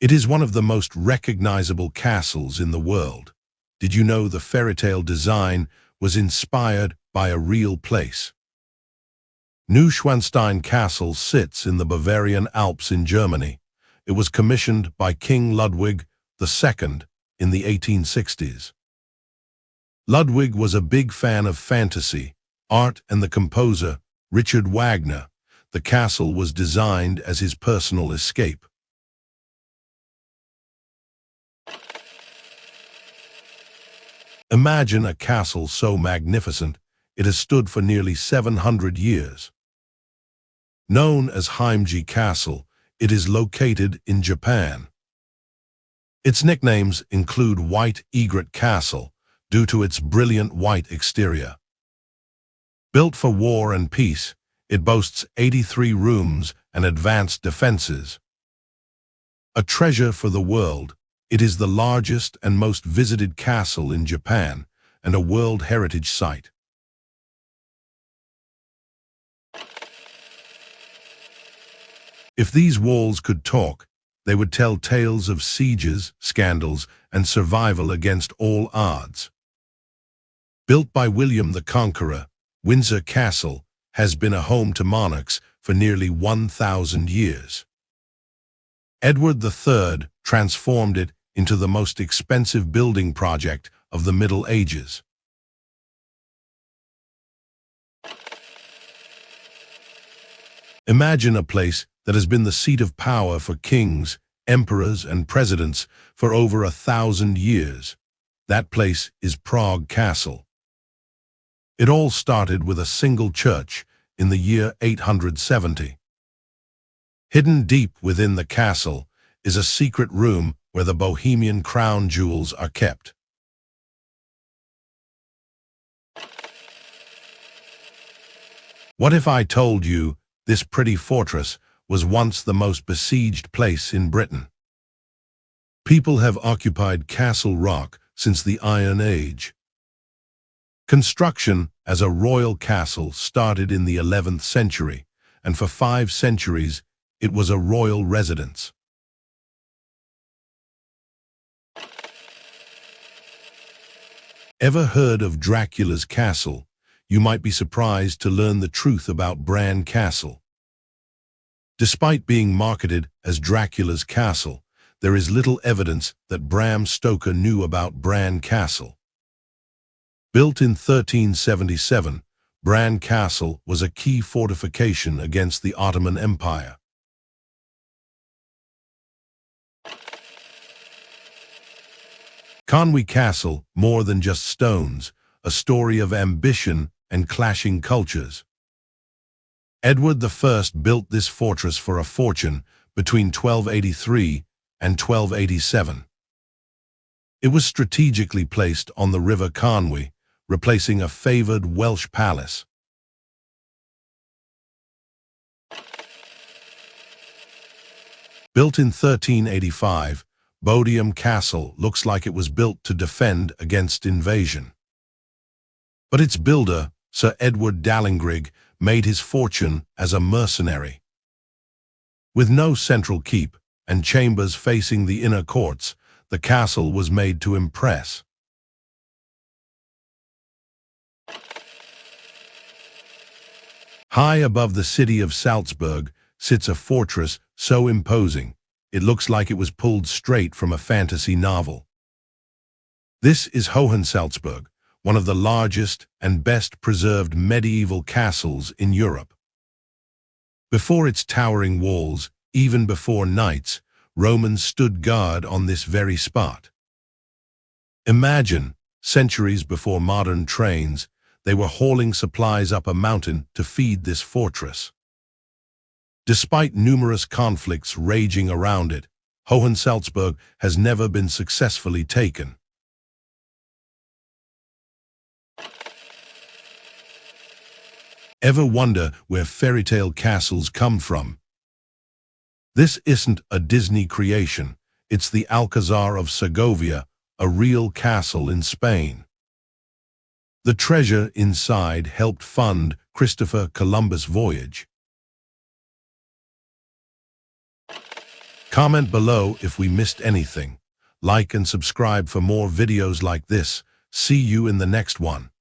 It is one of the most recognizable castles in the world. Did you know the fairy tale design was inspired by a real place? Neuschwanstein Castle sits in the Bavarian Alps in Germany. It was commissioned by King Ludwig II in the 1860s. Ludwig was a big fan of fantasy, art, and the composer, Richard Wagner. The castle was designed as his personal escape. Imagine a castle so magnificent, it has stood for nearly 700 years. Known as Heimji Castle, it is located in Japan. Its nicknames include White Egret Castle, due to its brilliant white exterior. Built for war and peace, it boasts 83 rooms and advanced defenses. A treasure for the world, it is the largest and most visited castle in Japan and a World Heritage Site. If these walls could talk, they would tell tales of sieges, scandals, and survival against all odds. Built by William the Conqueror, Windsor Castle has been a home to monarchs for nearly 1,000 years. Edward III transformed it into the most expensive building project of the Middle Ages. Imagine a place that has been the seat of power for kings, emperors, and presidents for over 1,000 years. That place is Prague Castle. It all started with a single church in the year 870. Hidden deep within the castle is a secret room where the Bohemian crown jewels are kept. What if I told you this pretty fortress was once the most besieged place in Britain? People have occupied Castle Rock since the Iron Age. Construction as a royal castle started in the 11th century, and for 5 centuries it was a royal residence. Ever heard of Dracula's Castle? You might be surprised to learn the truth about Bran Castle. Despite being marketed as Dracula's Castle, there is little evidence that Bram Stoker knew about Bran Castle. Built in 1377, Bran Castle was a key fortification against the Ottoman Empire. Conwy Castle, more than just stones, a story of ambition and clashing cultures. Edward I built this fortress for a fortune between 1283 and 1287. It was strategically placed on the River Conwy, replacing a favored Welsh palace. Built in 1385, Bodiam Castle looks like it was built to defend against invasion. But its builder, Sir Edward Dallingrig, made his fortune as a mercenary. With no central keep and chambers facing the inner courts, the castle was made to impress. High above the city of Salzburg sits a fortress so imposing, it looks like it was pulled straight from a fantasy novel. This is Hohensalzburg, one of the largest and best preserved medieval castles in Europe. Before its towering walls, even before knights, Romans stood guard on this very spot. Imagine, centuries before modern trains, they were hauling supplies up a mountain to feed this fortress. Despite numerous conflicts raging around it, Hohensalzburg has never been successfully taken. Ever wonder where fairy tale castles come from? This isn't a Disney creation, it's the Alcazar of Segovia, a real castle in Spain. The treasure inside helped fund Christopher Columbus' voyage. Comment below if we missed anything. Like and subscribe for more videos like this. See you in the next one.